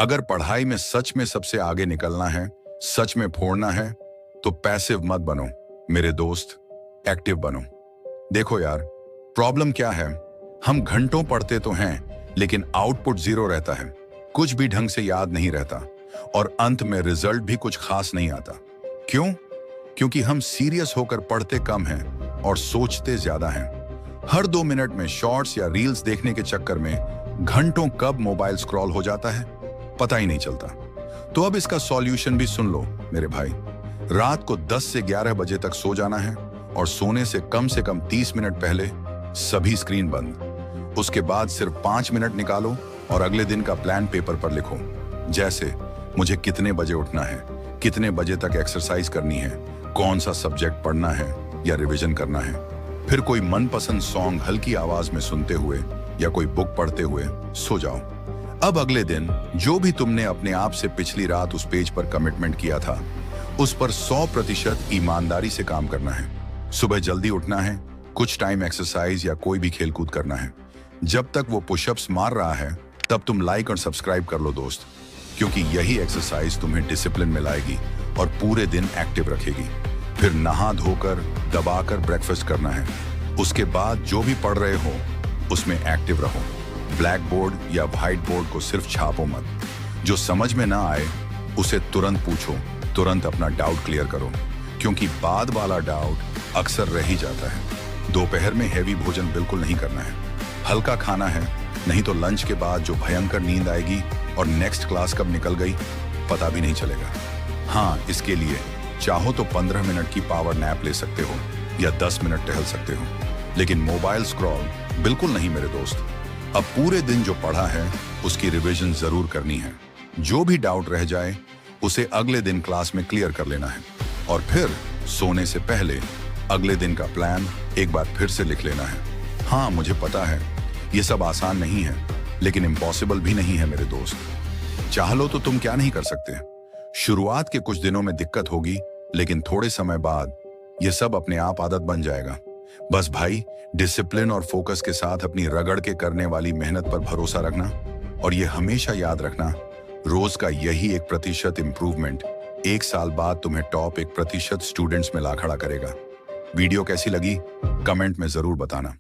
अगर पढ़ाई में सबसे आगे निकलना है, सच में फोड़ना है, तो पैसिव मत बनो मेरे दोस्त, एक्टिव बनो। देखो यार, प्रॉब्लम क्या है, हम घंटों पढ़ते तो हैं, लेकिन आउटपुट जीरो रहता है। कुछ भी ढंग से याद नहीं रहता और अंत में रिजल्ट भी कुछ खास नहीं आता। क्यों? क्योंकि हम सीरियस होकर पढ़ते कम हैं और सोचते ज्यादा हैं। हर 2 मिनट में शॉर्ट्स या रील्स देखने के चक्कर में घंटों कब मोबाइल स्क्रॉल हो जाता है पता ही नहीं चलता। तो अब इसका सॉल्यूशन भी सुन लो मेरे भाई। रात को 10 से 11 बजे तक सो जाना है और सोने से कम 30 मिनट पहले सभी स्क्रीन बंद। उसके बाद सिर्फ 5 मिनट निकालो और अगले दिन का प्लान पेपर पर लिखो। जैसे मुझे कितने बजे उठना है, कितने बजे तक एक्सरसाइज करनी है, कौन सा सब्जेक्ट पढ़ना है या रिवीजन करना है। फिर कोई मनपसंद सॉन्ग हल्की आवाज में सुनते हुए या कोई बुक पढ़ते हुए सो जाओ। अब अगले दिन जो भी तुमने अपने आप से पिछली रात उस पेज पर कमिटमेंट किया था, उस पर 100% ईमानदारी से काम करना है। सुबह जल्दी उठना है, कुछ टाइम एक्सरसाइज या कोई भी खेलकूद करना है। जब तक वो पुशअप्स मार रहा है तब तुम लाइक और सब्सक्राइब कर लो दोस्त, क्योंकि यही एक्सरसाइज तुम्हें डिसिप्लिन में लाएगी और पूरे दिन एक्टिव रखेगी। फिर नहा धोकर दबाकर ब्रेकफास्ट करना है। उसके बाद जो भी पढ़ रहे हो उसमें एक्टिव रहो। ब्लैक बोर्ड या व्हाइट बोर्ड को सिर्फ छापो मत। जो समझ में ना आए उसे तुरंत पूछो, तुरंत अपना डाउट क्लियर करो, क्योंकि बाद वाला डाउट अक्सर रह ही जाता है। दोपहर में हैवी भोजन बिल्कुल नहीं करना है। हल्का खाना है, नहीं तो लंच के बाद जो भयंकर नींद आएगी और नेक्स्ट क्लास कब निकल गई पता भी नहीं चलेगा। हाँ, इसके लिए चाहो तो 15 मिनट की पावर नैप ले सकते हो या 10 मिनट टहल सकते हो, लेकिन मोबाइल स्क्रॉल बिल्कुल नहीं मेरे दोस्त। अब पूरे दिन जो पढ़ा है उसकी रिवीजन जरूर करनी है। जो भी डाउट रह जाए उसे अगले दिन क्लास में क्लियर कर लेना है और फिर सोने से पहले अगले दिन का प्लान एक बार फिर से लिख लेना है। हाँ, मुझे पता है ये सब आसान नहीं है, लेकिन इम्पॉसिबल भी नहीं है मेरे दोस्त। चाह लो तो तुम क्या नहीं कर सकते। शुरुआत के कुछ दिनों में दिक्कत होगी, लेकिन थोड़े समय बाद ये सब अपने आप आदत बन जाएगा। बस भाई, डिसिप्लिन और फोकस के साथ अपनी रगड़ के करने वाली मेहनत पर भरोसा रखना और ये हमेशा याद रखना, रोज का यही 1% इंप्रूवमेंट 1 साल बाद तुम्हें टॉप 1% स्टूडेंट्स में ला खड़ा करेगा। वीडियो कैसी लगी कमेंट में जरूर बताना।